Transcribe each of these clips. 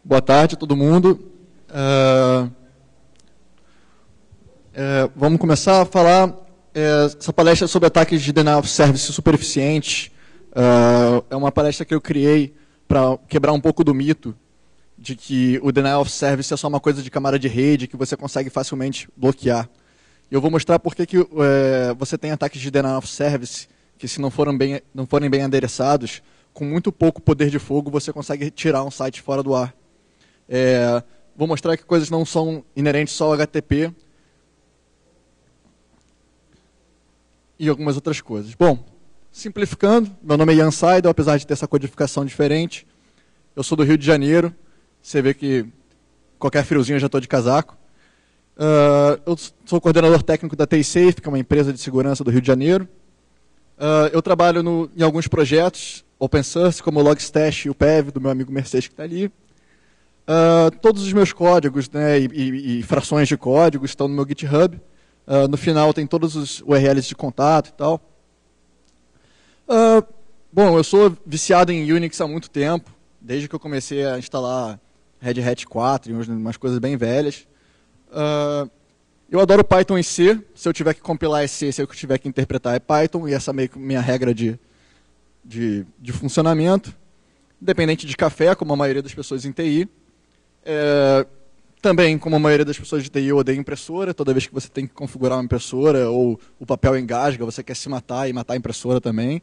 Boa tarde a todo mundo. Vamos começar a falar. Essa palestra sobre ataques de denial of service super eficientes. É uma palestra que eu criei para quebrar um pouco do mito de que o denial of service é só uma coisa de camada de rede que você consegue facilmente bloquear. E eu vou mostrar por que você tem ataques de denial of service que, se não forem bem adereçados, com muito pouco poder de fogo, você consegue tirar um site fora do ar. Vou mostrar que coisas não são inerentes só ao HTTP e algumas outras coisas. Bom, simplificando, meu nome é Ian Seidel, apesar de ter essa codificação diferente. Eu sou do Rio de Janeiro, você vê que qualquer friozinho eu já estou de casaco. Eu sou coordenador técnico da TaySafe, que é uma empresa de segurança do Rio de Janeiro. Eu trabalho em alguns projetos open source, como o Logstash e o PEV, do meu amigo Mercedes, que está ali. Todos os meus códigos, né, e frações de código estão no meu GitHub. No final tem todos os URLs de contato e tal. Bom, eu sou viciado em Unix há muito tempo, desde que eu comecei a instalar Red Hat 4 e umas coisas bem velhas. Eu adoro Python e C. Se eu tiver que compilar é C, se eu tiver que interpretar é Python, e essa é meio que minha regra de funcionamento. Independente de café, como a maioria das pessoas em TI. Também, como a maioria das pessoas de TI, eu odeio impressora. Toda vez que você tem que configurar uma impressora, ou o papel engasga, você quer se matar e matar a impressora também.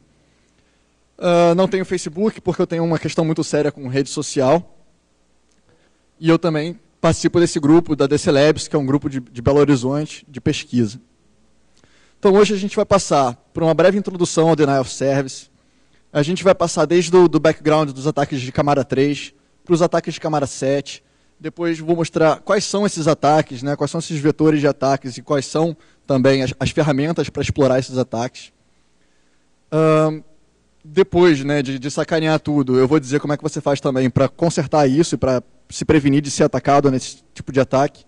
Não tenho Facebook, porque eu tenho uma questão muito séria com rede social. E eu também participo desse grupo da DC Labs, que é um grupo de Belo Horizonte, de pesquisa. Então, hoje a gente vai passar por uma breve introdução ao Denial of Service. A gente vai passar desde do background dos ataques de camada 3 para os ataques de camada 7. Depois vou mostrar quais são esses ataques, né, quais são esses vetores de ataques e quais são também as ferramentas para explorar esses ataques. Depois, né, de sacanear tudo, eu vou dizer como é que você faz também para consertar isso e para se prevenir de ser atacado nesse tipo de ataque.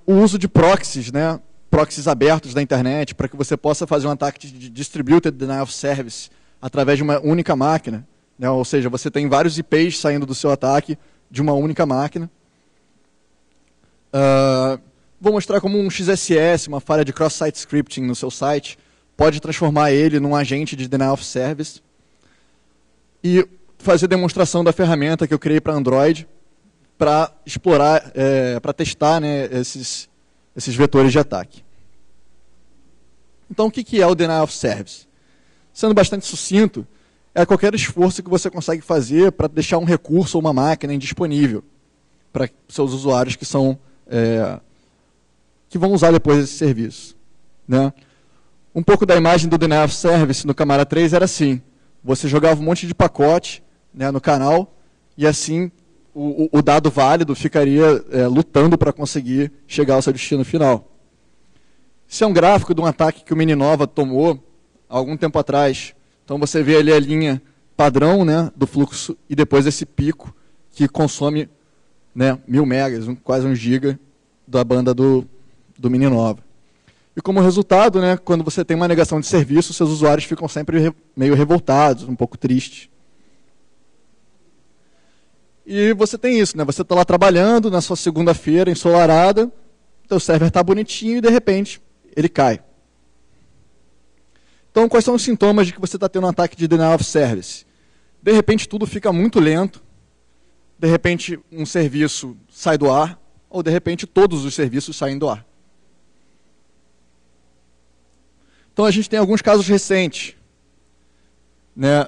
O uso de proxies, né, proxies abertos da internet, para que você possa fazer um ataque de Distributed Denial of Service através de uma única máquina. Né, ou seja, você tem vários IPs saindo do seu ataque de uma única máquina. Vou mostrar como um XSS, uma falha de cross-site scripting no seu site, pode transformar ele num agente de Denial of Service. E fazer demonstração da ferramenta que eu criei para Android para explorar, para testar, né, esses vetores de ataque. Então, o que é o Denial of Service? Sendo bastante sucinto, é qualquer esforço que você consegue fazer para deixar um recurso ou uma máquina indisponível para seus usuários que vão usar depois esse serviço. Né? Um pouco da imagem do Denial of Service no Camara 3 era assim: você jogava um monte de pacote, né, no canal, e assim o dado válido ficaria lutando para conseguir chegar ao seu destino final. Esse é um gráfico de um ataque que o Mininova tomou há algum tempo atrás. Então você vê ali a linha padrão, né, do fluxo e depois esse pico que consome, né, 1000 megas, quase 1 giga da banda do Mininova. E como resultado, né, quando você tem uma negação de serviço, seus usuários ficam sempre meio revoltados, um pouco tristes. E você tem isso, né, você está lá trabalhando na sua segunda-feira ensolarada, seu server está bonitinho e de repente ele cai. Então, quais são os sintomas de que você está tendo um ataque de Denial of Service? De repente, tudo fica muito lento. De repente, um serviço sai do ar. Ou, de repente, todos os serviços saem do ar. Então, a gente tem alguns casos recentes. Né?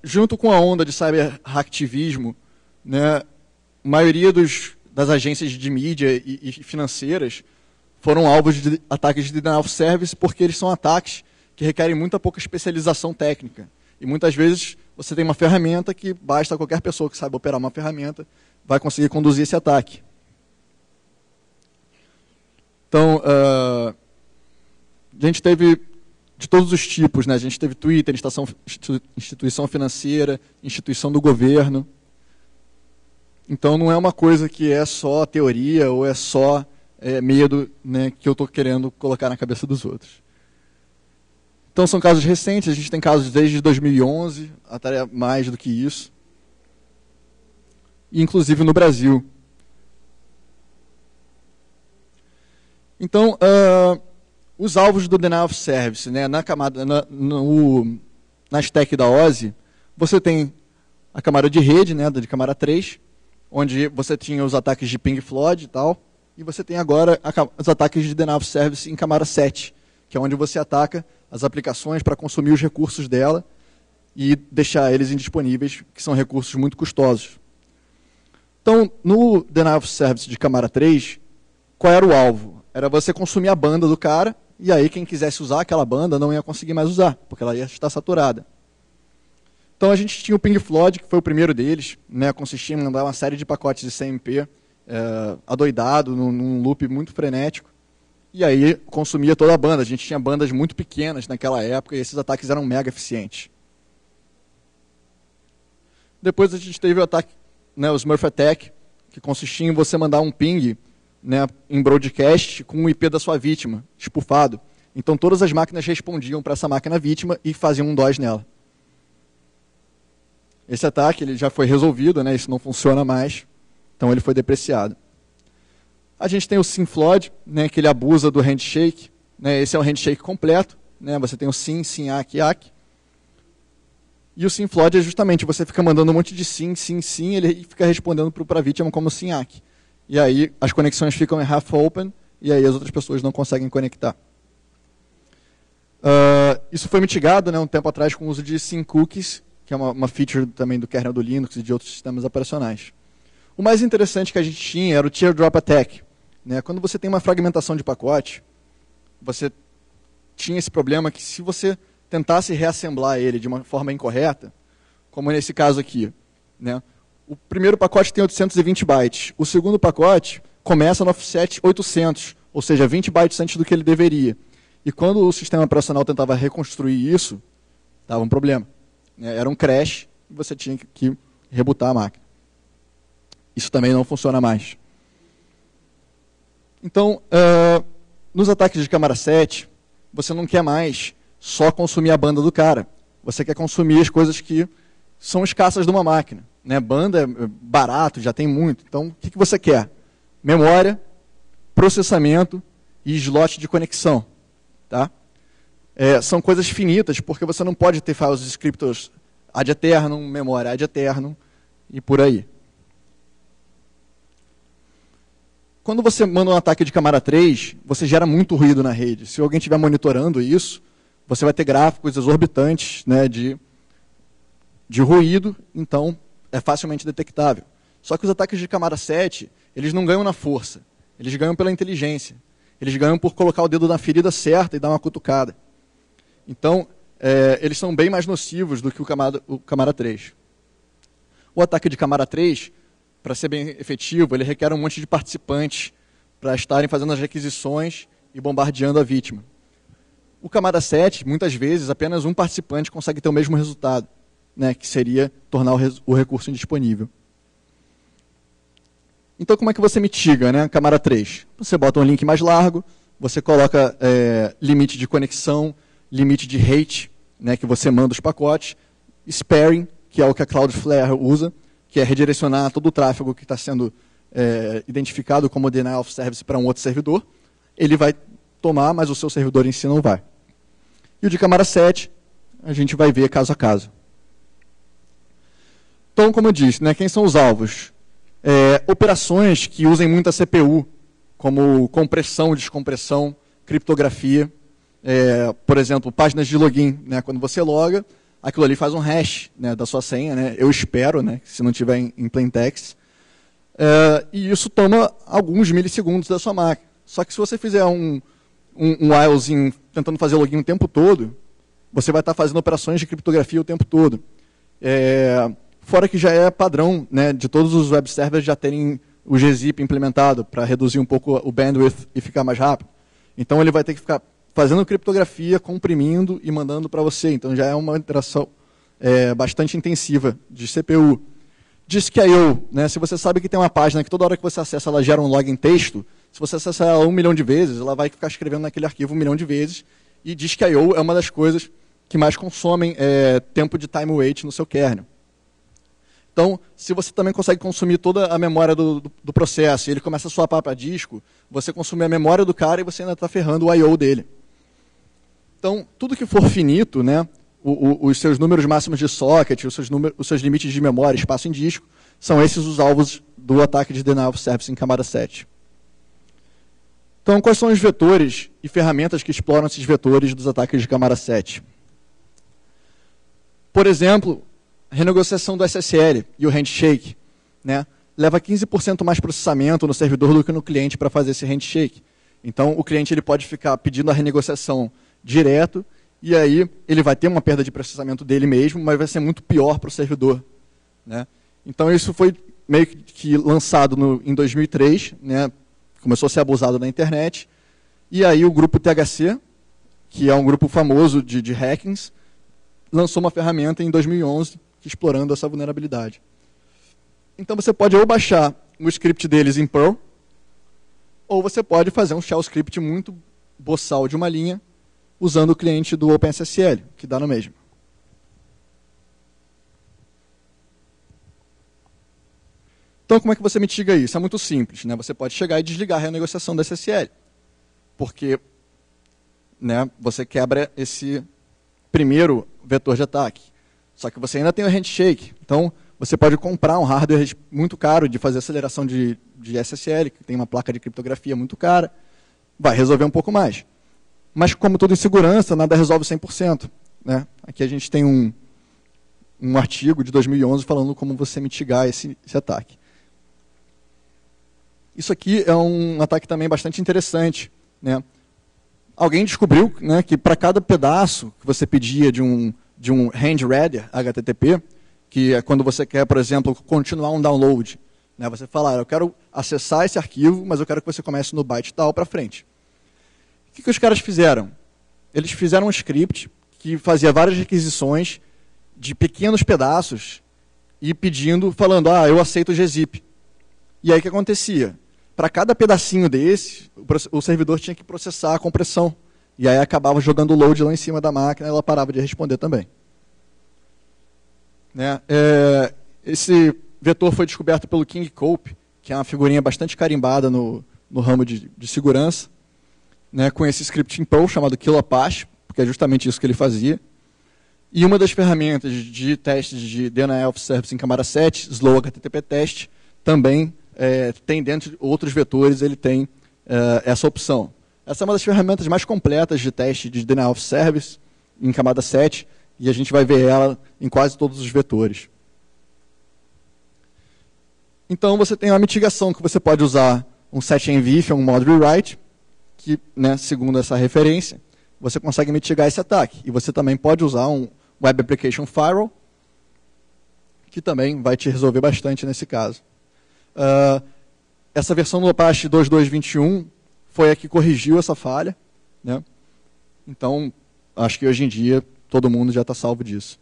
Junto com a onda de cyberhacktivismo, né, a maioria das agências de mídia e financeiras foram alvos de ataques de Denial of Service porque eles são ataques que requerem muita pouca especialização técnica. E muitas vezes você tem uma ferramenta que basta qualquer pessoa que saiba operar uma ferramenta vai conseguir conduzir esse ataque. Então, a gente teve de todos os tipos, né? A gente teve Twitter, instituição financeira, instituição do governo. Então, não é uma coisa que é só teoria ou é só medo, né, que eu estou querendo colocar na cabeça dos outros. Então, são casos recentes, a gente tem casos desde 2011, até mais do que isso. inclusive no Brasil. Então, os alvos do Denial of Service, né, na stack da OSI, você tem a camada de rede, né, de camada 3, onde você tinha os ataques de ping flood e tal, e você tem agora os ataques de Denial of Service em camada 7, que é onde você ataca as aplicações para consumir os recursos dela e deixar eles indisponíveis, que são recursos muito custosos. Então, no Denial of Service de camada 3, qual era o alvo? Era você consumir a banda do cara, e aí quem quisesse usar aquela banda não ia conseguir mais usar, porque ela ia estar saturada. Então a gente tinha o Ping Flood, que foi o primeiro deles, né, consistia em mandar uma série de pacotes de CMP adoidado, num loop muito frenético, e aí consumia toda a banda. A gente tinha bandas muito pequenas naquela época, e esses ataques eram mega eficientes. Depois a gente teve o ataque, né, o Smurf Attack, que consistia em você mandar um ping, né, em broadcast com o IP da sua vítima, espufado. Então todas as máquinas respondiam para essa máquina vítima e faziam um DOS nela. Esse ataque ele já foi resolvido, né, isso não funciona mais, então ele foi depreciado. A gente tem o SymFlood, né, que ele abusa do handshake, né, esse é o handshake completo, né, você tem o sim, sim, ACK, ACK. E o SymFlood é justamente, você fica mandando um monte de sim, sim, sim, ele fica respondendo para a vítima como sim, ACK. E aí as conexões ficam em half open, e aí as outras pessoas não conseguem conectar. Isso foi mitigado, né, um tempo atrás com o uso de SymCookies, que é uma feature também do kernel do Linux e de outros sistemas operacionais. O mais interessante que a gente tinha era o Teardrop Attack. Né? Quando você tem uma fragmentação de pacote, você tinha esse problema que se você tentasse reassemblar ele de uma forma incorreta, como nesse caso aqui, né? O primeiro pacote tem 820 bytes, o segundo pacote começa no offset 800, ou seja, 20 bytes antes do que ele deveria. E quando o sistema operacional tentava reconstruir isso, dava um problema. Era um crash e você tinha que rebootar a máquina. Isso também não funciona mais. Então, nos ataques de camada 7, você não quer mais só consumir a banda do cara. Você quer consumir as coisas que são escassas de uma máquina. Né? Banda é barato, já tem muito. Então, o que você quer? Memória, processamento e slot de conexão. Tá? São coisas finitas, porque você não pode ter files descriptors ad eternum, memória ad eternum e por aí. Quando você manda um ataque de camada 3, você gera muito ruído na rede. Se alguém estiver monitorando isso, você vai ter gráficos exorbitantes, né, de ruído, então é facilmente detectável. Só que os ataques de camada 7, eles não ganham na força, eles ganham pela inteligência. Eles ganham por colocar o dedo na ferida certa e dar uma cutucada. Então, eles são bem mais nocivos do que o camada 3. O ataque de camada 3, para ser bem efetivo, ele requer um monte de participantes para estarem fazendo as requisições e bombardeando a vítima. O camada 7, muitas vezes, apenas um participante consegue ter o mesmo resultado, né, que seria tornar o recurso indisponível. Então, como é que você mitiga, né, camada 3? Você bota um link mais largo, você coloca limite de conexão, limite de rate, né, que você manda os pacotes, sparing, que é o que a Cloudflare usa, que é redirecionar todo o tráfego que está sendo identificado como denial of service para um outro servidor. Ele vai tomar, mas o seu servidor em si não vai. E o de camada 7, a gente vai ver caso a caso. Então, como eu disse, né, quem são os alvos? Operações que usem muita CPU, como compressão, descompressão, criptografia. Por exemplo, páginas de login. Né, quando você loga, aquilo ali faz um hash, né, da sua senha. Né, eu espero, né, se não tiver em plain text. E isso toma alguns milissegundos da sua máquina. Só que se você fizer um whilezinho tentando fazer login o tempo todo, você vai estar fazendo operações de criptografia o tempo todo. Fora que já é padrão, né, de todos os web servers já terem o gzip implementado para reduzir um pouco o bandwidth e ficar mais rápido. Então ele vai ter que ficar fazendo criptografia, comprimindo e mandando para você. Então já é uma interação bastante intensiva de CPU. Disk.io, né, se você sabe que tem uma página que toda hora que você acessa ela gera um log em texto, se você acessar ela 1 milhão de vezes, ela vai ficar escrevendo naquele arquivo 1 milhão de vezes. E Disk.io é uma das coisas que mais consomem tempo de time wait no seu kernel. Então, se você também consegue consumir toda a memória do processo e ele começa a swapar para disco, você consome a memória do cara e você ainda está ferrando o I/O dele. Então, tudo que for finito, né, os seus números máximos de socket, os seus limites de memória, espaço em disco, são esses os alvos do ataque de Denial of Service em camada 7. Então, quais são os vetores e ferramentas que exploram esses vetores dos ataques de camada 7? Por exemplo, a renegociação do SSL e o handshake, né, leva 15% mais processamento no servidor do que no cliente para fazer esse handshake. Então, o cliente ele pode ficar pedindo a renegociação direto, e aí ele vai ter uma perda de processamento dele mesmo, mas vai ser muito pior para o servidor. Né? Então, isso foi meio que lançado em 2003, né, começou a ser abusado na internet, e aí o grupo THC, que é um grupo famoso de hackings, lançou uma ferramenta em 2011, explorando essa vulnerabilidade. Então você pode ou baixar o script deles em Perl, ou você pode fazer um shell script muito boçal de uma linha, usando o cliente do OpenSSL, que dá no mesmo. Então como é que você mitiga isso? É muito simples, né? Você pode chegar e desligar a renegociação da SSL, porque, né, você quebra esse primeiro vetor de ataque. Só que você ainda tem o handshake. Então, você pode comprar um hardware muito caro de fazer aceleração de SSL, que tem uma placa de criptografia muito cara. Vai resolver um pouco mais. Mas, como tudo em segurança, nada resolve 100%. Né? Aqui a gente tem um artigo de 2011 falando como você mitigar esse ataque. Isso aqui é um ataque também bastante interessante. Né? Alguém descobriu, né, que para cada pedaço que você pedia de um hand-reader HTTP, que é quando você quer, por exemplo, continuar um download. Né? Você fala, eu quero acessar esse arquivo, mas eu quero que você comece no byte tal para frente. O que os caras fizeram? Eles fizeram um script que fazia várias requisições de pequenos pedaços e falando, eu aceito o gzip. E aí o que acontecia? Para cada pedacinho desse, o servidor tinha que processar a compressão. E aí acabava jogando o load lá em cima da máquina e ela parava de responder também. Né? Esse vetor foi descoberto pelo King Cope, que é uma figurinha bastante carimbada no ramo de segurança, né, com esse script em Perl chamado Kill Apache, porque é justamente isso que ele fazia. E uma das ferramentas de testes de Denial of Service em camada 7, Slow HTTP Test, também tem dentro de outros vetores, ele tem essa opção. Essa é uma das ferramentas mais completas de teste de Denial of Service em camada 7, e a gente vai ver ela em quase todos os vetores. Então você tem uma mitigação que você pode usar um setNV, um mod rewrite, que, né, segundo essa referência, você consegue mitigar esse ataque. E você também pode usar um Web Application Firewall, que também vai te resolver bastante nesse caso. Essa versão do Apache 2.2.21 foi a que corrigiu essa falha. Né? Então, acho que hoje em dia todo mundo já está salvo disso.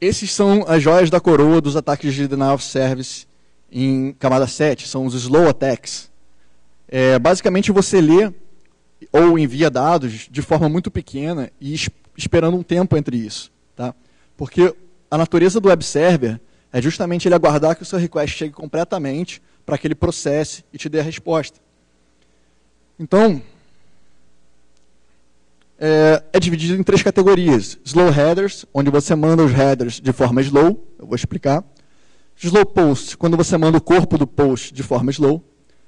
Esses são as joias da coroa dos ataques de Denial of Service em camada 7, são os Slow Attacks. Basicamente você lê ou envia dados de forma muito pequena e esperando um tempo entre isso. Tá? Porque a natureza do web server é justamente ele aguardar que o seu request chegue completamente para que ele processe e te dê a resposta. Então, é dividido em 3 categorias. Slow headers, onde você manda os headers de forma slow, eu vou explicar. Slow post, quando você manda o corpo do post de forma slow.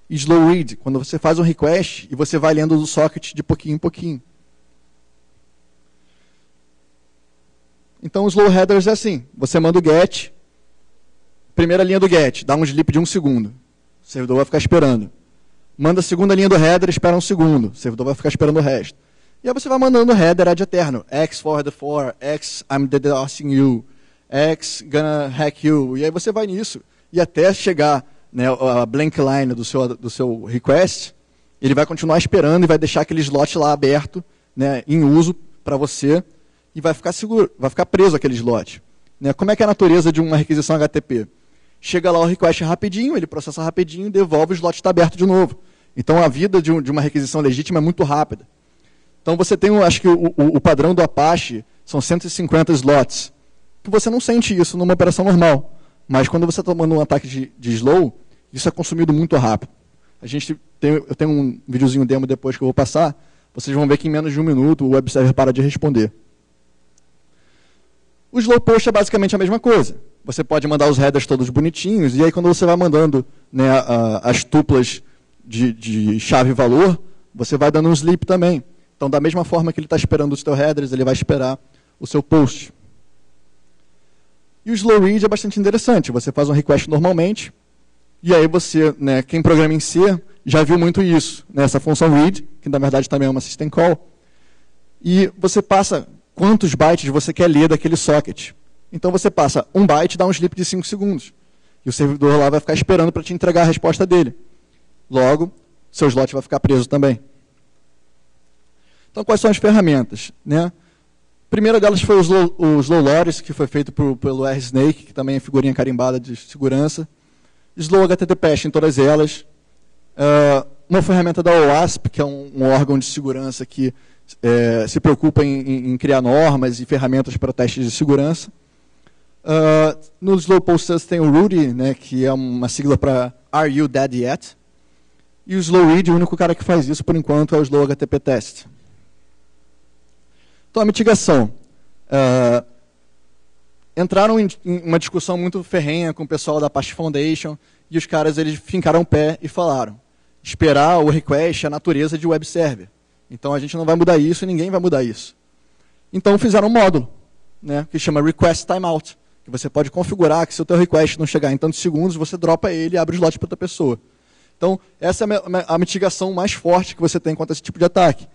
E slow read, quando você faz um request e você vai lendo do socket de pouquinho em pouquinho. Então, os slow headers é assim, você manda o get, primeira linha do get, dá um sleep de 1 segundo. O servidor vai ficar esperando. Manda a segunda linha do header, espera 1 segundo. O servidor vai ficar esperando o resto. E aí você vai mandando o header ad eterno. X for the for, X I'm DDoSing you, X gonna hack you. E aí você vai nisso. E até chegar, né, a blank line do seu request, ele vai continuar esperando e vai deixar aquele slot lá aberto, né, em uso para você, e vai ficar seguro, vai ficar preso aquele slot. Né? Como é que é a natureza de uma requisição HTTP? Chega lá o request rapidinho, ele processa rapidinho, devolve, o slot está aberto de novo. Então a vida de uma requisição legítima é muito rápida. Então você tem, acho que o padrão do Apache são 150 slots, que você não sente isso numa operação normal. Mas quando você está tomando um ataque de slow, isso é consumido muito rápido. Eu tenho um videozinho demo depois que eu vou passar, vocês vão ver que em menos de 1 minuto o web server para de responder. O slow post é basicamente a mesma coisa. Você pode mandar os headers todos bonitinhos, e aí quando você vai mandando, né, as tuplas de chave e valor, você vai dando um sleep também. Então, da mesma forma que ele está esperando os seus headers, ele vai esperar o seu post. E o slow read é bastante interessante. Você faz um request normalmente, e aí você, né, quem programa em C, já viu muito isso, né, essa função read, que na verdade também é uma system call, e você passa quantos bytes você quer ler daquele socket. Então você passa 1 byte e dá um sleep de 5 segundos. E o servidor lá vai ficar esperando para te entregar a resposta dele. Logo, seu slot vai ficar preso também. Então, quais são as ferramentas? Né? A primeira delas foi o Slow Loris, que foi feito pelo RSnake, que também é figurinha carimbada de segurança. Slow HTTP em todas elas. Uma ferramenta da OWASP, que é um órgão de segurança que se preocupa em criar normas e ferramentas para testes de segurança. No Slow Posters tem o Rudy, né, que é uma sigla para Are You Dead Yet? E o Slow Read, o único cara que faz isso, por enquanto, é o Slow HTTP Test. Então, a mitigação. Entraram em uma discussão muito ferrenha com o pessoal da Apache Foundation, e os caras eles fincaram o pé e falaram: esperar o request é a natureza de web server. Então, a gente não vai mudar isso e ninguém vai mudar isso. Então, fizeram um módulo, né, que chama Request Timeout, que você pode configurar que se o teu request não chegar em tantos segundos, você dropa ele e abre o slot para outra pessoa. Então, essa é a mitigação mais forte que você tem contra esse tipo de ataque.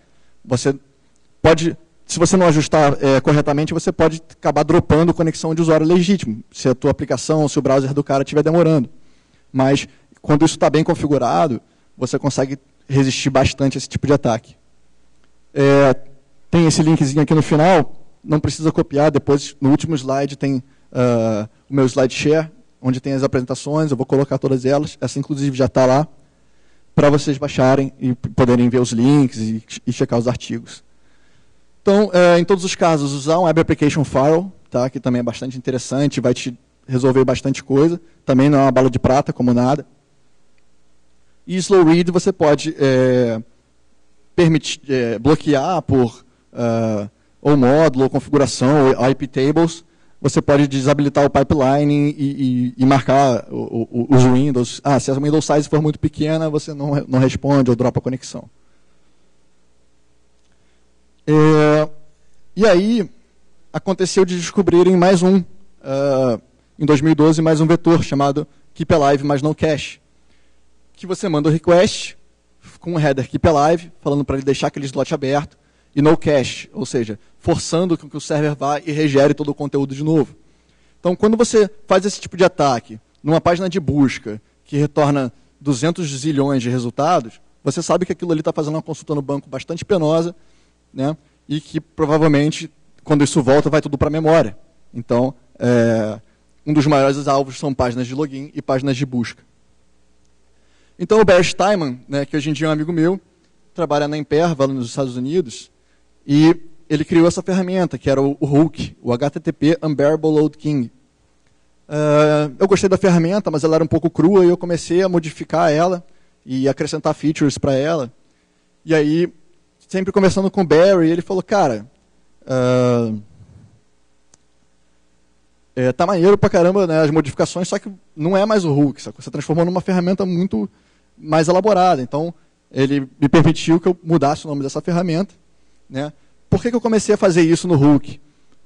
Você pode, se você não ajustar corretamente, você pode acabar dropando conexão de usuário legítimo, se a tua aplicação, se o browser do cara estiver demorando. Mas, quando isso está bem configurado, você consegue resistir bastante a esse tipo de ataque. Tem esse linkzinho aqui no final, não precisa copiar, depois, no último slide, tem o meu slide share, onde tem as apresentações, eu vou colocar todas elas, essa inclusive já está lá, para vocês baixarem e poderem ver os links e checar os artigos. Então, em todos os casos, usar um Web Application Firewall, tá, que também é bastante interessante, vai te resolver bastante coisa, também não é uma bala de prata, como nada. E Slow Read você pode bloquear por ou módulo, ou configuração, ou IP tables. Você pode desabilitar o pipeline e marcar os Windows. Se a Windows size for muito pequena, você não responde ou dropa a conexão. E aí, aconteceu de descobrirem mais em 2012, mais um vetor chamado Keep Alive, mas no cache. Que você manda o request com um header Keep Alive, falando para ele deixar aquele slot aberto, e no cache, ou seja, forçando que o server vá e regere todo o conteúdo de novo. Então, quando você faz esse tipo de ataque numa página de busca que retorna 200 zilhões de resultados, você sabe que aquilo ali está fazendo uma consulta no banco bastante penosa, né, e que provavelmente, quando isso volta, vai tudo para a memória. Então, um dos maiores alvos são páginas de login e páginas de busca. Então, o Barry Steinman, né, que hoje em dia é um amigo meu, trabalha na Imperva, nos Estados Unidos, e ele criou essa ferramenta, que era o Hook, o HTTP Unbearable Load King. Eu gostei da ferramenta, mas ela era um pouco crua, e eu comecei a modificar ela e acrescentar features para ela. E aí, sempre conversando com o Barry, ele falou, cara, tá maneiro pra caramba, né, as modificações, só que não é mais o Hook, sabe? Você transformou numa ferramenta muito mais elaborada. Então, ele me permitiu que eu mudasse o nome dessa ferramenta. Né? Por que eu comecei a fazer isso no Hook?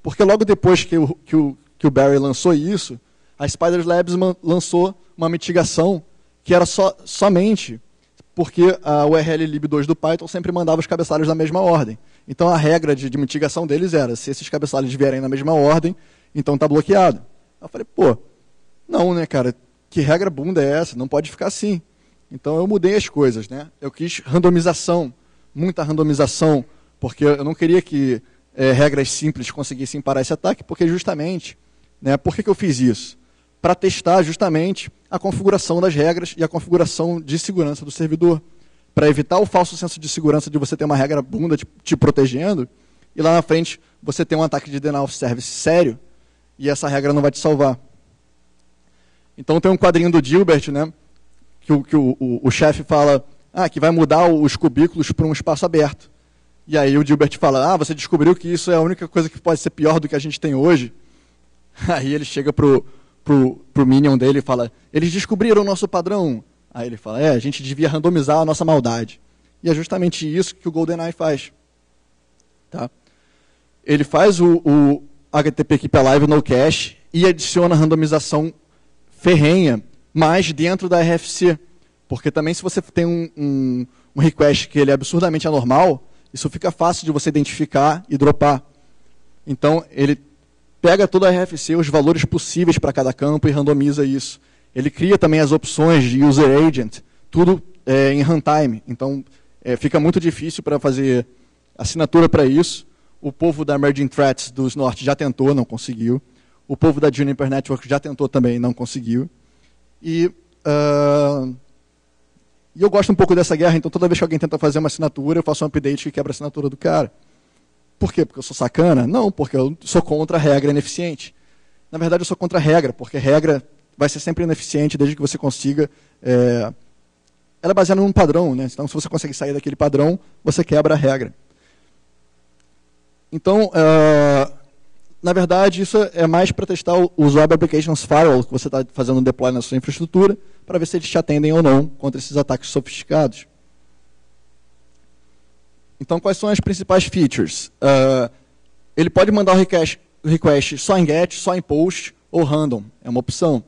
Porque logo depois que o Barry lançou isso, a Spiders Labs lançou uma mitigação que era somente porque a URL lib2 do Python sempre mandava os cabeçalhos na mesma ordem. Então a regra de mitigação deles era, se esses cabeçalhos vierem na mesma ordem, então está bloqueado. Eu falei, não, né, cara, que regra bunda é essa? Não pode ficar assim. Então eu mudei as coisas, né? Eu quis randomização, muita randomização, porque eu não queria que regras simples conseguissem parar esse ataque, porque justamente, né, por que eu fiz isso? Para testar justamente a configuração das regras e a configuração de segurança do servidor, para evitar o falso senso de segurança de você ter uma regra bunda te protegendo, e lá na frente você ter um ataque de denial of service sério, e essa regra não vai te salvar. Então tem um quadrinho do Dilbert, né, que o chefe fala que vai mudar os cubículos para um espaço aberto. E aí o Dilbert fala, você descobriu que isso é a única coisa que pode ser pior do que a gente tem hoje? Aí ele chega pro Minion dele e fala, eles descobriram o nosso padrão. Aí ele fala, a gente devia randomizar a nossa maldade. E é justamente isso que o GoldenEye faz. Tá? Ele faz o HTTP Keep Alive no cache e adiciona randomização ferrenha, mas dentro da RFC. Porque também se você tem um request que ele é absurdamente anormal, isso fica fácil de você identificar e dropar. Então, ele pega toda a RFC, os valores possíveis para cada campo e randomiza isso. Ele cria também as opções de user agent, tudo em runtime. Então, fica muito difícil para fazer assinatura para isso. O povo da Merging Threats dos Norte já tentou, não conseguiu. O povo da Juniper Network já tentou também, não conseguiu. E eu gosto um pouco dessa guerra, então toda vez que alguém tenta fazer uma assinatura, eu faço um update que quebra a assinatura do cara. Por quê? Porque eu sou sacana? Não, porque eu sou contra a regra ineficiente. Na verdade, eu sou contra a regra, porque a regra vai ser sempre ineficiente desde que você consiga... ela é baseada num padrão, né? Então, se você consegue sair daquele padrão, você quebra a regra. Então, na verdade, isso é mais para testar os Web Applications Firewall que você está fazendo um deploy na sua infraestrutura, para ver se eles te atendem ou não contra esses ataques sofisticados. Então, quais são as principais features? Ele pode mandar o request só em GET, só em POST ou random, é uma opção.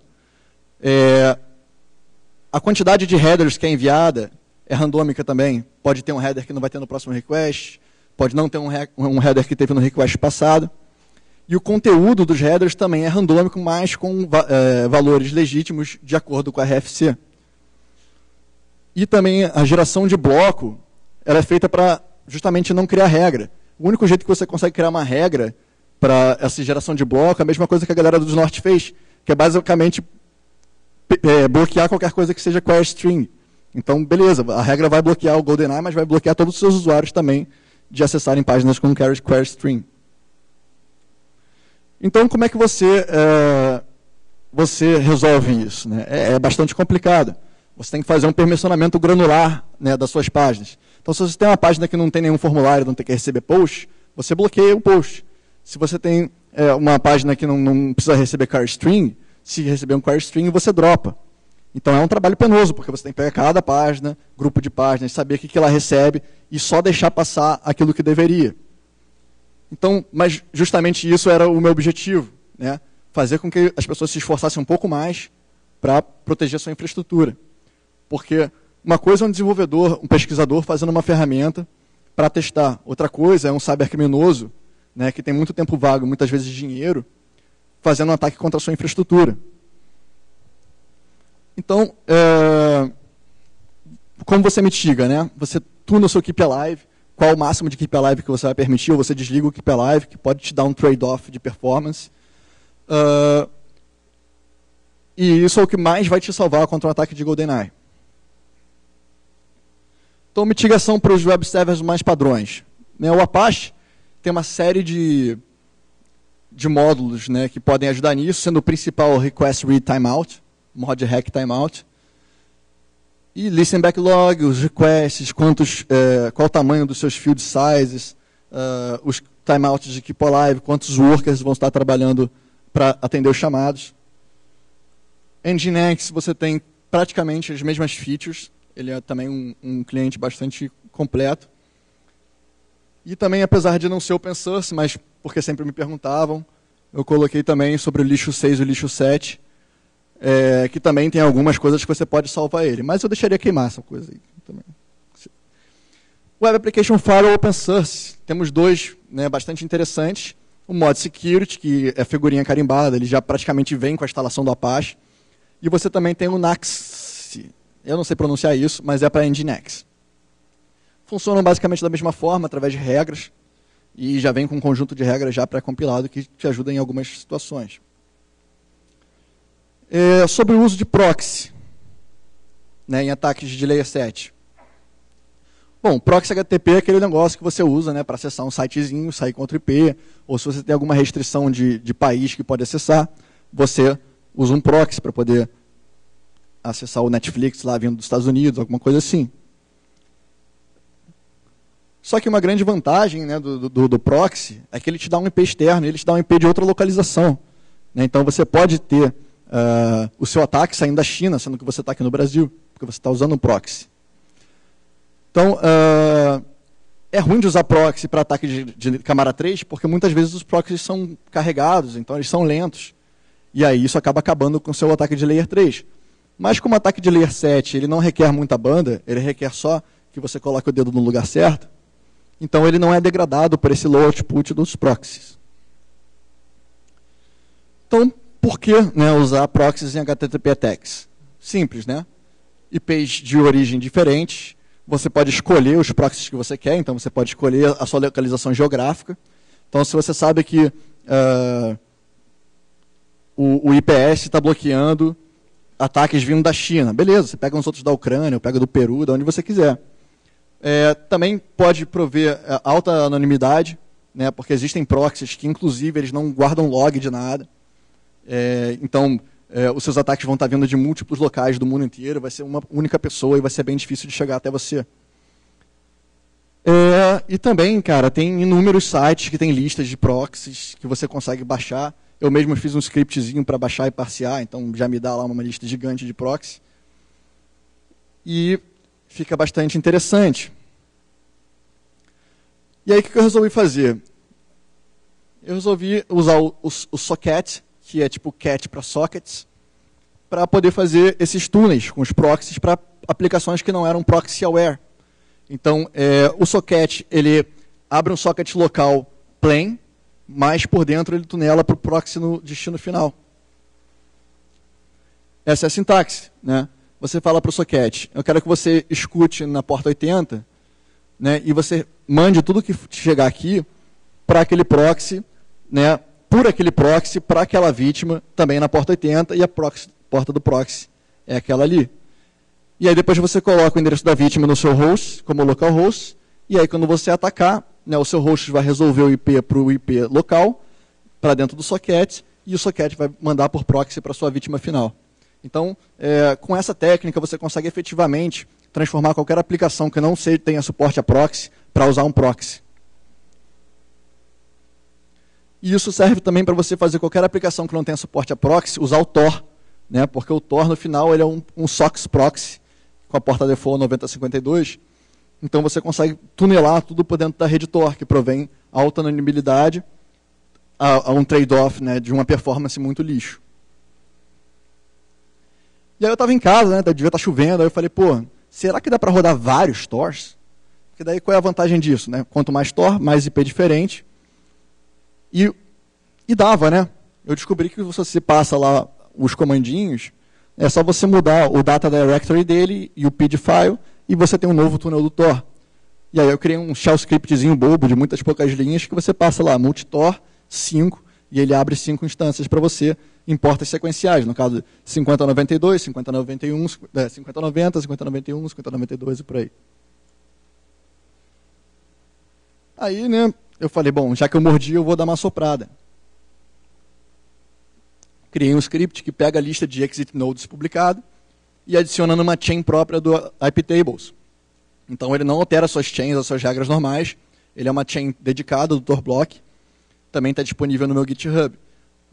A quantidade de headers que é enviada é randômica também. Pode ter um header que não vai ter no próximo request, pode não ter um header que teve no request passado. E o conteúdo dos headers também é randômico, mas com valores legítimos de acordo com a RFC. E também a geração de bloco, ela é feita para justamente não criar regra. O único jeito que você consegue criar uma regra para essa geração de bloco é a mesma coisa que a galera dos Norte fez, que é basicamente bloquear qualquer coisa que seja query string. Então, beleza, a regra vai bloquear o GoldenEye, mas vai bloquear todos os seus usuários também de acessarem páginas com query string. Então, como é que você resolve isso? Né? É bastante complicado. Você tem que fazer um permissionamento granular, né, das suas páginas. Então, se você tem uma página que não tem nenhum formulário, não tem que receber post, você bloqueia o post. Se você tem uma página que não precisa receber query string, se receber um query string, você dropa. Então, é um trabalho penoso, porque você tem que pegar cada página, grupo de páginas, saber o que ela recebe e só deixar passar aquilo que deveria. Então, mas justamente isso era o meu objetivo, né? Fazer com que as pessoas se esforçassem um pouco mais para proteger sua infraestrutura. Porque uma coisa é um desenvolvedor, um pesquisador fazendo uma ferramenta para testar. Outra coisa é um cybercriminoso, né, que tem muito tempo vago, muitas vezes dinheiro, fazendo um ataque contra a sua infraestrutura. Então, como você mitiga, né? Você tuna o seu Keep Alive, qual o máximo de Keep Alive que você vai permitir, ou você desliga o Keep Alive, que pode te dar um trade-off de performance. E isso é o que mais vai te salvar contra um ataque de GoldenEye. Então, mitigação para os web servers mais padrões. O Apache tem uma série de módulos, né, que podem ajudar nisso, sendo o principal o Request Read Timeout, mod hack timeout. E listen backlog, os requests, qual o tamanho dos seus field sizes, os timeouts de Keep Alive, quantos workers vão estar trabalhando para atender os chamados. Nginx, você tem praticamente as mesmas features, ele é também um cliente bastante completo. E também, apesar de não ser open source, mas porque sempre me perguntavam, eu coloquei também sobre o lixo 6 e o lixo 7, que também tem algumas coisas que você pode salvar ele. Mas eu deixaria queimar essa coisa aí também. Web Application Firewall Open Source. Temos dois, né, bastante interessantes. O Mod Security, que é figurinha carimbada, ele já praticamente vem com a instalação do Apache. E você também tem o Nax. Eu não sei pronunciar isso, mas é para Nginx. Funcionam basicamente da mesma forma, através de regras. E já vem com um conjunto de regras já pré-compilado que te ajuda em algumas situações. Sobre o uso de proxy, né, em ataques de Layer 7. Bom, proxy HTTP é aquele negócio que você usa, né, para acessar um sitezinho, sair contra IP, ou se você tem alguma restrição de país que pode acessar, você usa um proxy para poder acessar o Netflix lá vindo dos Estados Unidos, alguma coisa assim. Só que uma grande vantagem, né, do proxy é que ele te dá um IP externo, ele te dá um IP de outra localização. Né? Então você pode ter o seu ataque saindo da China, sendo que você está aqui no Brasil, porque você está usando um proxy. Então, é ruim de usar proxy para ataque de camada 3, porque muitas vezes os proxies são carregados, então eles são lentos. E aí isso acaba acabando com o seu ataque de layer 3. Mas como o ataque de layer 7 ele não requer muita banda, ele requer só que você coloque o dedo no lugar certo, então ele não é degradado por esse low output dos proxies. Então, por que, né, usar proxies em HTTP attacks? Simples, né? IPs de origem diferentes, você pode escolher os proxies que você quer, então você pode escolher a sua localização geográfica. Então, se você sabe que o IPS está bloqueando ataques vindo da China, beleza, você pega uns outros da Ucrânia, pega do Peru, de onde você quiser. Também pode prover alta anonimidade, né, porque existem proxies que, inclusive, eles não guardam log de nada. Então, os seus ataques vão estar vindo de múltiplos locais do mundo inteiro, vai ser uma única pessoa e vai ser bem difícil de chegar até você. E também, cara, tem inúmeros sites que tem listas de proxies que você consegue baixar. Eu mesmo fiz um scriptzinho para baixar e parsear, então já me dá lá uma lista gigante de proxy. E fica bastante interessante. E aí, o que eu resolvi fazer? Eu resolvi usar o socket, que é tipo cat para sockets, para poder fazer esses túneis com os proxies para aplicações que não eram proxy aware. Então, o socket, ele abre um socket local plain, mas por dentro ele tunela para o proxy no destino final. Essa é a sintaxe, né? Você fala para o socket, eu quero que você escute na porta 80, né, e você mande tudo que chegar aqui para aquele proxy, né, por aquele proxy, para aquela vítima, também na porta 80, e a porta do proxy é aquela ali. E aí depois você coloca o endereço da vítima no seu host, como localhost, e aí quando você atacar, né, o seu host vai resolver o IP para o IP local, para dentro do socket, e o socket vai mandar por proxy para a sua vítima final. Então, com essa técnica, você consegue efetivamente transformar qualquer aplicação que não tenha suporte a proxy para usar um proxy. E isso serve também para você fazer qualquer aplicação que não tenha suporte a proxy, usar o Tor, né? Porque o Tor, no final, ele é um SOX proxy, com a porta default 9052. Então, você consegue tunelar tudo por dentro da rede Tor, que provém alta anonimidade a um trade-off, né, de uma performance muito lixo. E aí eu estava em casa, né, devia estar chovendo, aí eu falei, pô, será que dá para rodar vários Tors? Porque daí qual é a vantagem disso? Né? Quanto mais Tor, mais IP diferente. E dava, né? Eu descobri que se você passa lá os comandinhos, é só você mudar o data directory dele e o PID file, e você tem um novo túnel do Tor. E aí eu criei um shell scriptzinho bobo de muitas poucas linhas que você passa lá, multitor 5, e ele abre 5 instâncias para você em portas sequenciais, no caso 5092, 5091, 5090, 5091, 5092 e por aí. Aí, né, eu falei, bom, já que eu mordi, eu vou dar uma soprada. Criei um script que pega a lista de exit nodes publicado e adiciona numa chain própria do iptables. Então ele não altera suas chains, as suas regras normais, ele é uma chain dedicada do TorBlock, também está disponível no meu GitHub.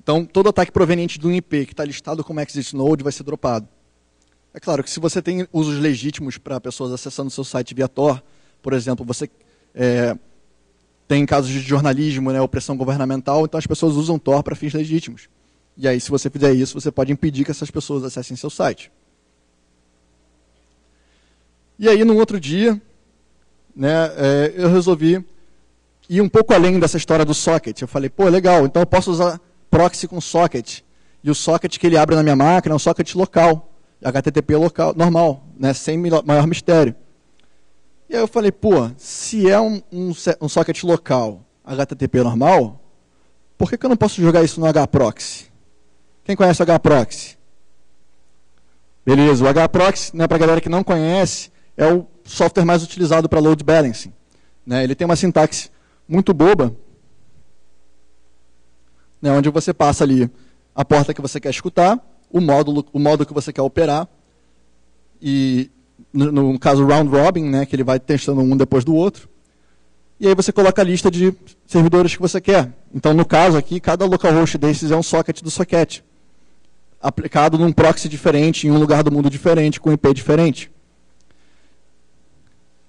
Então, todo ataque proveniente de um IP que está listado como exit node vai ser dropado. É claro que se você tem usos legítimos para pessoas acessando o seu site via Tor, por exemplo, você tem casos de jornalismo, né, opressão governamental, então as pessoas usam Tor para fins legítimos. E aí, se você fizer isso, você pode impedir que essas pessoas acessem seu site. E aí, num outro dia, né, eu resolvi ir um pouco além dessa história do socket. Eu falei, pô, legal, então eu posso usar proxy com socket. E o socket que ele abre na minha máquina é um socket local, HTTP local, normal, né, sem maior mistério. E aí eu falei, pô, se é um socket local HTTP normal, por que eu não posso jogar isso no hproxy? Quem conhece o hproxy? Beleza, o hproxy, né, para a galera que não conhece, é o software mais utilizado para load balancing. Né, ele tem uma sintaxe muito boba, né, onde você passa ali a porta que você quer escutar, o modo que você quer operar. E, no caso, round robin, né, que ele vai testando um depois do outro. E aí você coloca a lista de servidores que você quer. Então, no caso aqui, cada localhost desses é um socket do socket, aplicado num proxy diferente, em um lugar do mundo diferente, com IP diferente.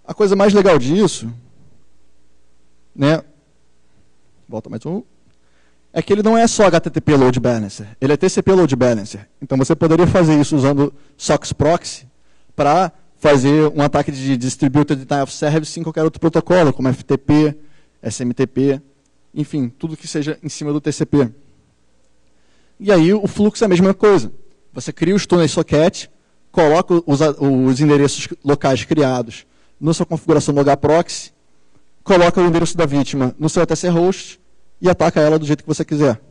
A coisa mais legal disso, né, volta mais um, é que ele não é só HTTP Load Balancer, ele é TCP Load Balancer. Então você poderia fazer isso usando SOX Proxy para fazer um ataque de Distributed Denial of Service em qualquer outro protocolo, como FTP, SMTP, enfim, tudo que seja em cima do TCP. E aí o fluxo é a mesma coisa. Você cria o tunnel socket, coloca os endereços locais criados na sua configuração do hproxy, coloca o endereço da vítima no seu ETC host e ataca ela do jeito que você quiser.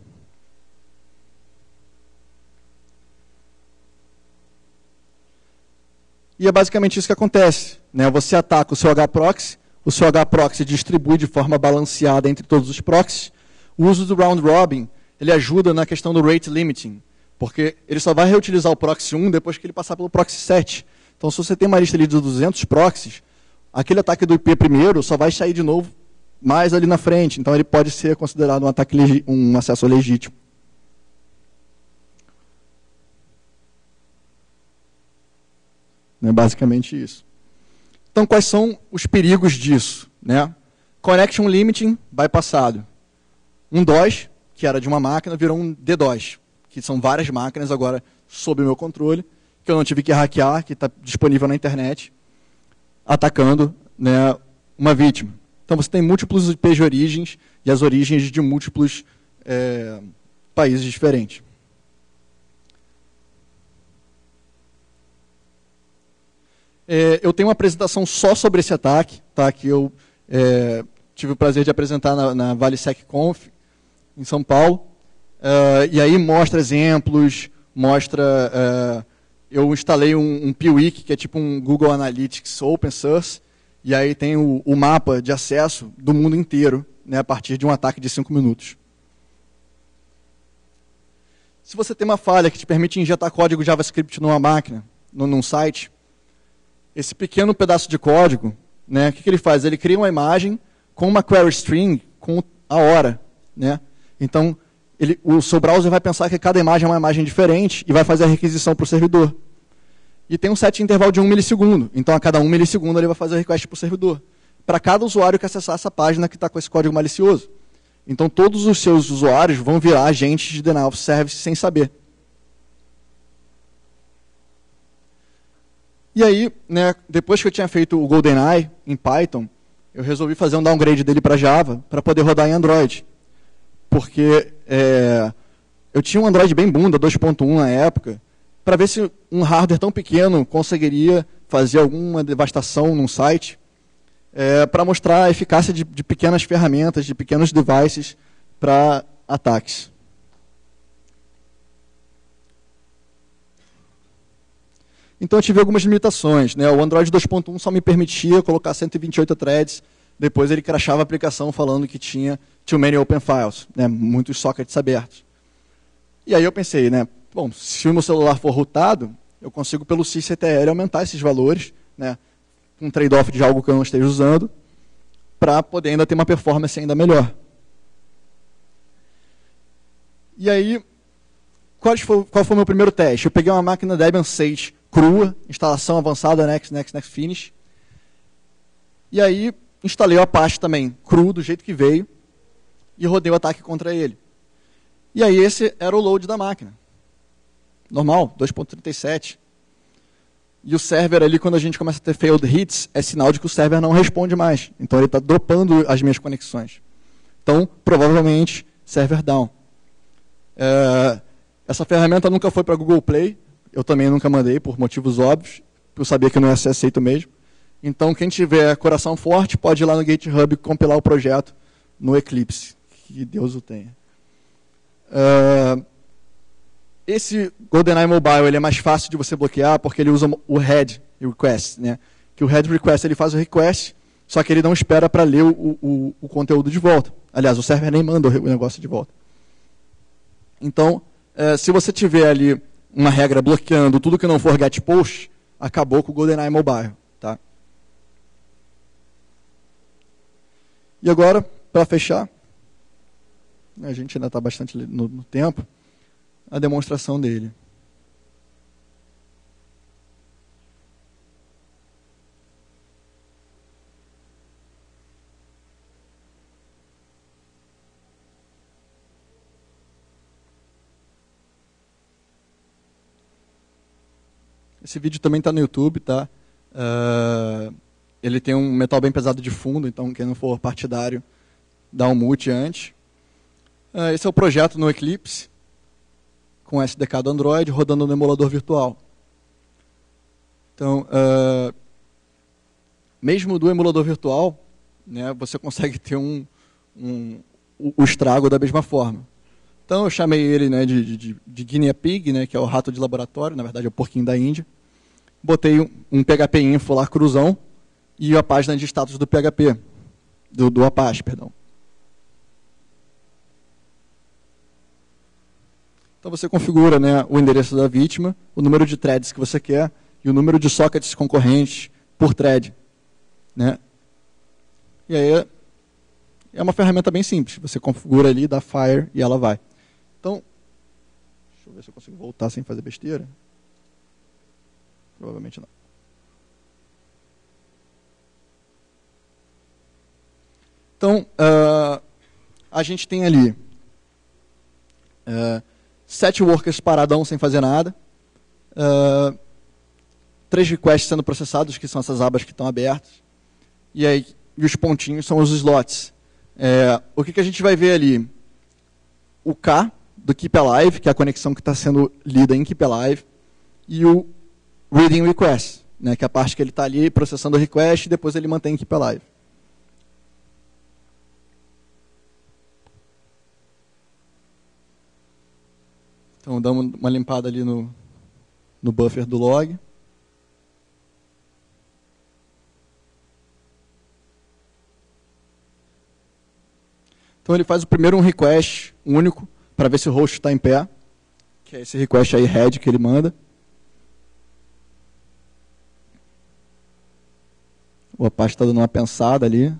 E é basicamente isso que acontece, né? Você ataca o seu hproxy distribui de forma balanceada entre todos os proxies. O uso do round robin, ele ajuda na questão do rate limiting, porque ele só vai reutilizar o proxy 1 depois que ele passar pelo proxy 7. Então, se você tem uma lista ali de 200 proxies, aquele ataque do IP primeiro só vai sair de novo mais ali na frente. Então, ele pode ser considerado um acesso legítimo. É basicamente isso. Então, quais são os perigos disso, né? Connection limiting, bypassado. Um DOS, que era de uma máquina, virou um DDoS, que são várias máquinas agora sob o meu controle, que eu não tive que hackear, que está disponível na internet, atacando, né, uma vítima. Então, você tem múltiplos IPs de origens e as origens de múltiplos países diferentes. Eu tenho uma apresentação só sobre esse ataque, tá, que eu tive o prazer de apresentar na ValeSecConf, em São Paulo. E aí mostra exemplos, eu instalei um Piwik, que é tipo um Google Analytics Open Source, e aí tem o mapa de acesso do mundo inteiro, né, a partir de um ataque de 5 minutos. Se você tem uma falha que te permite injetar código JavaScript numa máquina, num site, esse pequeno pedaço de código, né, o que ele faz? Ele cria uma imagem com uma query string com a hora, né? Então, o seu browser vai pensar que cada imagem é uma imagem diferente e vai fazer a requisição para o servidor. E tem um set intervalo de 1 milissegundo. Então, a cada 1 milissegundo, ele vai fazer a request para o servidor. Para cada usuário que acessar essa página que está com esse código malicioso. Então, todos os seus usuários vão virar agentes de denial of service sem saber. E aí, né, depois que eu tinha feito o GoldenEye em Python, eu resolvi fazer um downgrade dele para Java para poder rodar em Android. Porque eu tinha um Android bem bunda, 2.1 na época, para ver se um hardware tão pequeno conseguiria fazer alguma devastação num site, para mostrar a eficácia de pequenas ferramentas, de pequenos devices para ataques. Então eu tive algumas limitações, né? O Android 2.1 só me permitia colocar 128 threads, depois ele crashava a aplicação falando que tinha too many open files, né? Muitos sockets abertos. E aí eu pensei, né? Bom, se o meu celular for rootado, eu consigo pelo sysctl aumentar esses valores, né? Um trade-off de algo que eu não esteja usando, para poder ainda ter uma performance ainda melhor. E aí, qual foi o meu primeiro teste? Eu peguei uma máquina Debian 6 crua, instalação avançada, next, finish. E aí, instalei o Apache também, cru, do jeito que veio, e rodei o ataque contra ele. E aí, esse era o load da máquina. Normal, 2.37. E o server ali, quando a gente começa a ter failed hits, é sinal de que o server não responde mais. Então, ele está dropando as minhas conexões. Então, provavelmente, server down. Essa ferramenta nunca foi para Google Play. Eu também nunca mandei, por motivos óbvios. Eu sabia que não ia ser aceito mesmo. Então, quem tiver coração forte, pode ir lá no GitHub compilar o projeto no Eclipse. Que Deus o tenha. Esse GoldenEye Mobile ele é mais fácil de você bloquear porque ele usa o head request, né? Que o head request ele faz o request, só que ele não espera para ler o conteúdo de volta. Aliás, o server nem manda o negócio de volta. Então, se você tiver ali uma regra bloqueando tudo que não for get post, acabou com o GoldenEye Mobile. Tá? E agora, para fechar, a gente ainda está bastante no tempo, a demonstração dele. Esse vídeo também está no YouTube, tá? Ele tem um metal bem pesado de fundo, então quem não for partidário, dá um mute antes. Esse é o projeto no Eclipse, com SDK do Android, rodando no emulador virtual. Então, mesmo do emulador virtual, né, você consegue ter o estrago da mesma forma. Então, eu chamei ele, né, de guinea pig, né, que é o rato de laboratório, na verdade é o porquinho da Índia. Botei um PHP info lá, cruzão, e a página de status do PHP, do Apache, perdão. Então você configura, né, o endereço da vítima, o número de threads que você quer e o número de sockets concorrentes por thread. Né? E aí é uma ferramenta bem simples. Você configura ali, dá fire e ela vai. Então, deixa eu ver se eu consigo voltar sem fazer besteira. Provavelmente não. Então, a gente tem ali 7 workers paradão sem fazer nada, 3 requests sendo processados, que são essas abas que estão abertas, e os pontinhos são os slots. O que a gente vai ver ali? O K do Keep Alive, que é a conexão que está sendo lida em Keep Alive, e o Reading Request, né, que é a parte que ele está ali processando o request e depois ele mantém em Keep Alive. Então, damos uma limpada ali no buffer do log. Então, ele faz o primeiro um request único para ver se o host está em pé, que é esse request aí, head, que ele manda. O Apache está dando uma pensada ali.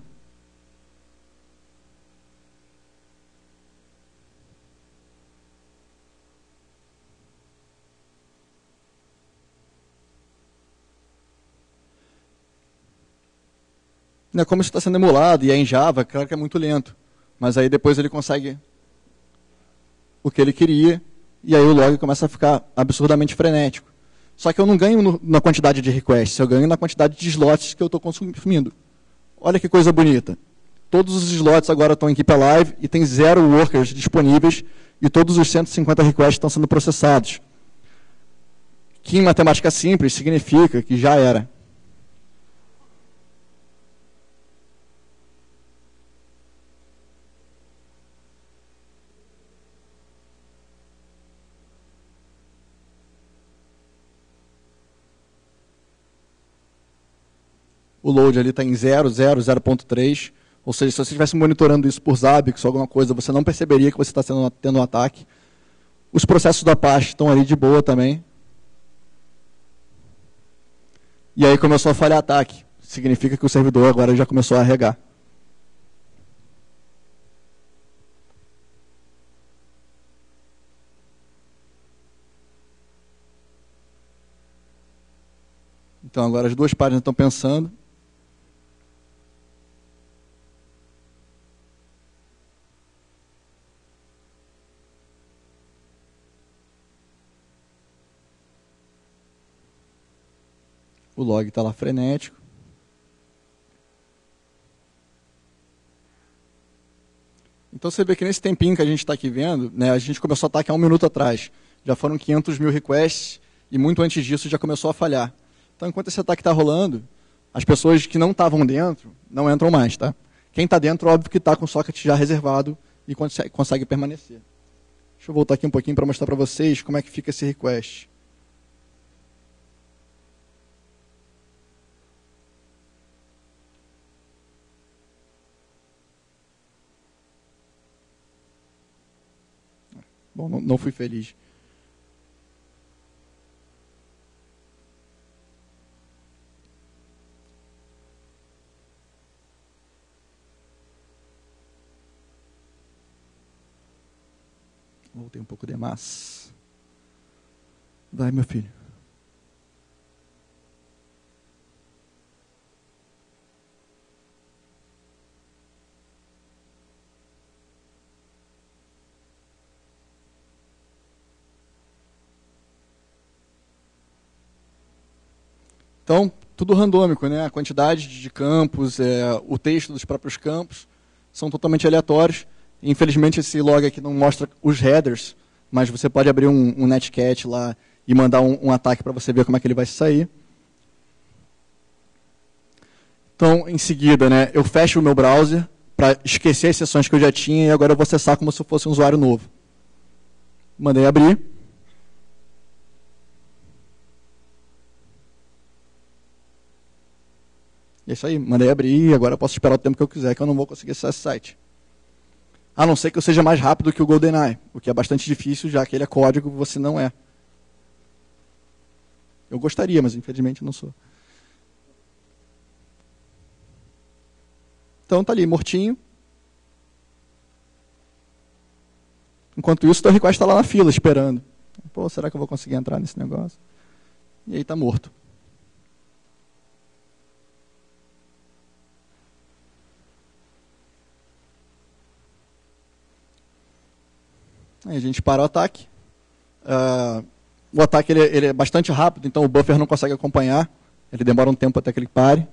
Como isso está sendo emulado e é em Java, claro que é muito lento. Mas aí depois ele consegue o que ele queria e aí o log começa a ficar absurdamente frenético. Só que eu não ganho na quantidade de requests, eu ganho na quantidade de slots que eu estou consumindo. Olha que coisa bonita. Todos os slots agora estão em Keep Alive e tem 0 workers disponíveis e todos os 150 requests estão sendo processados. Que em matemática simples significa que já era. O load ali está em 0, 0, 0.3. Ou seja, se você estivesse monitorando isso por Zabbix ou alguma coisa, você não perceberia que você está tendo um ataque. Os processos da Apache estão ali de boa também. E aí começou a falhar ataque. Significa que o servidor agora já começou a regar. Então agora as duas páginas estão pensando. O log está lá frenético. Então você vê que nesse tempinho que a gente está aqui vendo, né, a gente começou a ataque há 1 minuto atrás. Já foram 500 mil requests e muito antes disso já começou a falhar. Então enquanto esse ataque está rolando, as pessoas que não estavam dentro não entram mais. Tá? Quem está dentro, óbvio que está com o socket já reservado e consegue permanecer. Deixa eu voltar aqui um pouquinho para mostrar para vocês como é que fica esse request. Bom, não fui feliz. Voltei um pouco demais. Vai, meu filho. Então, tudo randômico, né? A quantidade de campos, o texto dos próprios campos são totalmente aleatórios. Infelizmente, esse log aqui não mostra os headers, mas você pode abrir um netcat lá e mandar um ataque para você ver como é que ele vai sair. Então, em seguida, né, eu fecho o meu browser para esquecer as sessões que eu já tinha e agora eu vou acessar como se eu fosse um usuário novo. Mandei abrir. É isso aí, mandei abrir e agora eu posso esperar o tempo que eu quiser, que eu não vou conseguir acessar esse site. A não ser que eu seja mais rápido que o GoldenEye, o que é bastante difícil, já que ele é código e você não é. Eu gostaria, mas infelizmente não sou. Então tá ali, mortinho. Enquanto isso, o request está lá na fila, esperando. Pô, será que eu vou conseguir entrar nesse negócio? E aí tá morto. Aí a gente para o ataque. O ataque ele é bastante rápido, então o buffer não consegue acompanhar. Ele demora um tempo até que ele pare.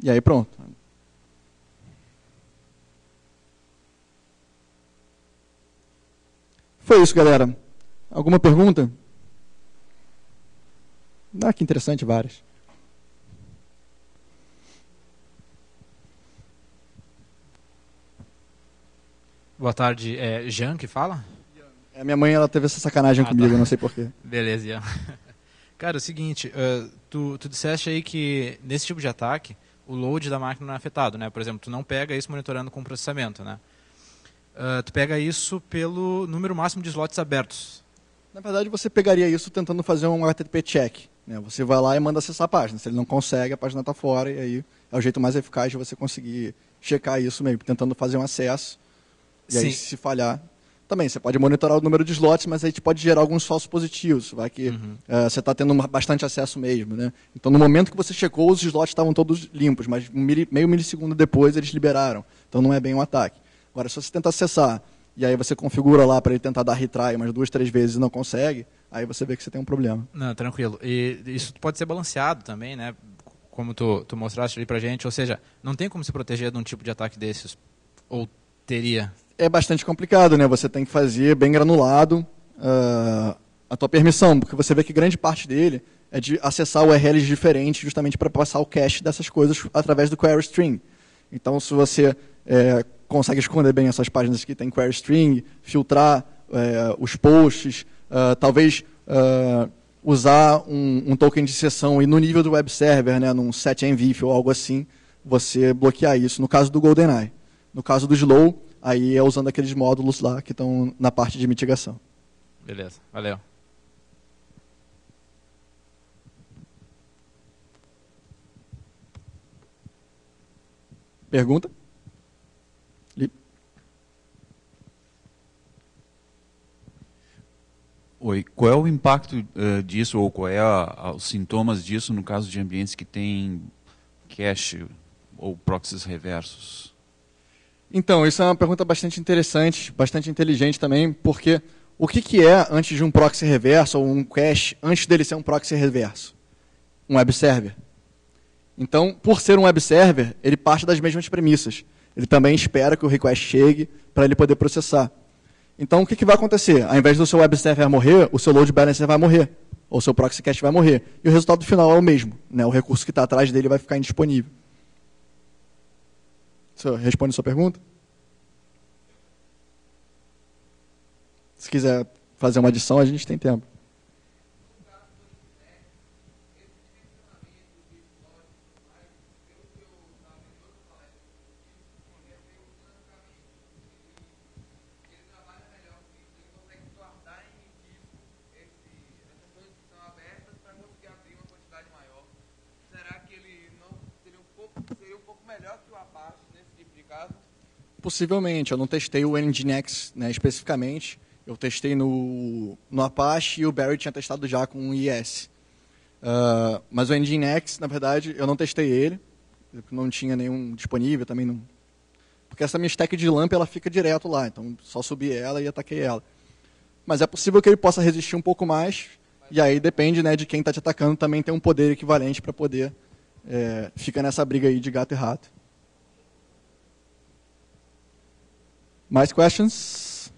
E aí pronto. Foi isso, galera. Alguma pergunta? Ah, que interessante, várias. Boa tarde, é Jean que fala? A minha mãe ela teve essa sacanagem comigo, tá. não sei porquê. Beleza, Jean. Cara, é o seguinte, tu disseste aí que nesse tipo de ataque o load da máquina não é afetado, né? Por exemplo, tu não pega isso monitorando com processamento, né? Tu pega isso pelo número máximo de slots abertos. Na verdade, você pegaria isso tentando fazer um HTTP check. Né? Você vai lá e manda acessar a página. Se ele não consegue, a página está fora, e aí é o jeito mais eficaz de você conseguir checar isso mesmo, tentando fazer um acesso. E aí, se falhar, também você pode monitorar o número de slots, mas aí pode gerar alguns falsos positivos. Vai que você está tendo bastante acesso mesmo. Né? Então, no momento que você checou, os slots estavam todos limpos, mas meio milissegundo depois eles liberaram. Então, não é bem um ataque. Agora, se você tenta acessar e aí você configura lá para ele tentar dar retry umas 2, 3 vezes e não consegue, aí você vê que você tem um problema. Não, tranquilo. E isso pode ser balanceado também, né? Como tu mostraste ali pra gente. Ou seja, não tem como se proteger de um tipo de ataque desses? Ou teria? É bastante complicado, né? Você tem que fazer bem granulado a tua permissão, porque você vê que grande parte dele é de acessar URLs diferentes justamente para passar o cache dessas coisas através do query string. Então, se você consegue esconder bem essas páginas que tem query string, filtrar os posts, talvez usar um token de sessão e no nível do web server, né, num setmvif ou algo assim, você bloquear isso. No caso do GoldenEye. No caso do Slow, aí é usando aqueles módulos lá que estão na parte de mitigação. Beleza, valeu. Pergunta? Oi, qual é o impacto disso, ou qual é os sintomas disso no caso de ambientes que têm cache ou proxies reversos? Então, isso é uma pergunta bastante interessante, bastante inteligente também, porque o que é antes de um proxy reverso ou um cache, antes dele ser um proxy reverso? Um web server. Então, por ser um web server, ele parte das mesmas premissas. Ele também espera que o request chegue para ele poder processar. Então, o que vai acontecer? Ao invés do seu web server morrer, o seu load balancer vai morrer. Ou o seu proxy cache vai morrer. E o resultado final é o mesmo. Né? O recurso que está atrás dele vai ficar indisponível. Isso responde a sua pergunta? Se quiser fazer uma adição, a gente tem tempo. melhor que o Apache nesse tipo de caso? Possivelmente. Eu não testei o Nginx, né, especificamente. Eu testei no Apache e o Barry tinha testado já com o IS. Mas o Nginx, na verdade, eu não testei ele. Não tinha nenhum disponível, também não. Porque essa minha stack de LAMP ela fica direto lá, então só subi ela e ataquei ela. Mas é possível que ele possa resistir um pouco mais, e aí depende, né, de quem está te atacando também tem um poder equivalente para poder ficar nessa briga aí de gato e rato. Mais questions?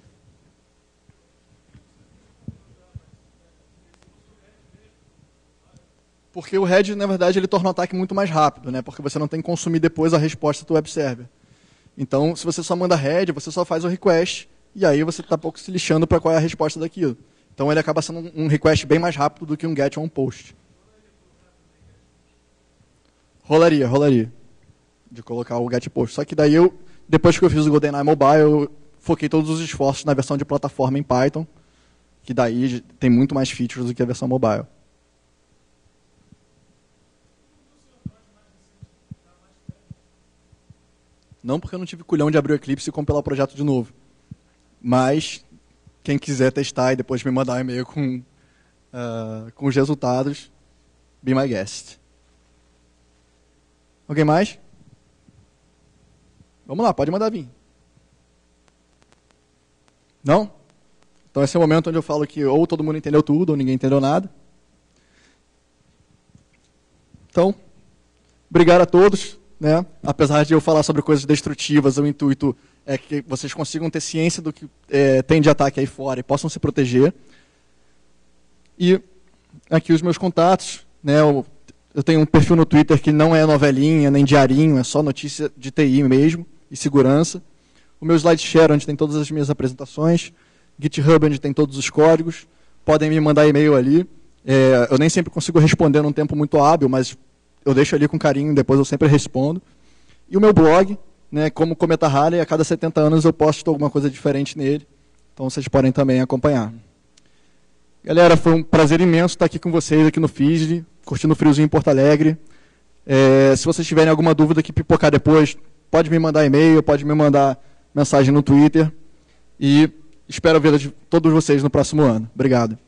Porque o head, na verdade, ele torna o ataque muito mais rápido, né? Porque você não tem que consumir depois a resposta do web server. Então, se você só manda head, você só faz o request, e aí você está pouco se lixando para qual é a resposta daquilo. Então, ele acaba sendo um request bem mais rápido do que um get ou um post. Rolaria. De colocar o get post. Só que daí depois que eu fiz o GoldenEye Mobile, eu foquei todos os esforços na versão de plataforma em Python, que daí tem muito mais features do que a versão mobile. Não porque eu não tive culhão de abrir o Eclipse e compilar o projeto de novo. Mas, quem quiser testar e depois me mandar um e-mail com os resultados, be my guest. Alguém mais? Vamos lá, pode mandar vir. Não? Então esse é o momento onde eu falo que ou todo mundo entendeu tudo, ou ninguém entendeu nada. Então, obrigado a todos. Né? Apesar de eu falar sobre coisas destrutivas, o intuito é que vocês consigam ter ciência do que tem de ataque aí fora e possam se proteger. E aqui os meus contatos. Né? Eu tenho um perfil no Twitter que não é novelinha, nem diarinho, é só notícia de TI mesmo, e segurança. O meu SlideShare, onde tem todas as minhas apresentações. GitHub, onde tem todos os códigos. Podem me mandar e-mail ali. Eu nem sempre consigo responder num tempo muito hábil, mas eu deixo ali com carinho, depois eu sempre respondo. E o meu blog, né, como Cometa Halley, a cada 70 anos eu posto alguma coisa diferente nele. Então vocês podem também acompanhar. Galera, foi um prazer imenso estar aqui com vocês, aqui no FISD, curtindo o friozinho em Porto Alegre. Se vocês tiverem alguma dúvida que pipocar depois, pode me mandar e-mail, pode me mandar mensagem no Twitter. E espero ver todos vocês no próximo ano. Obrigado.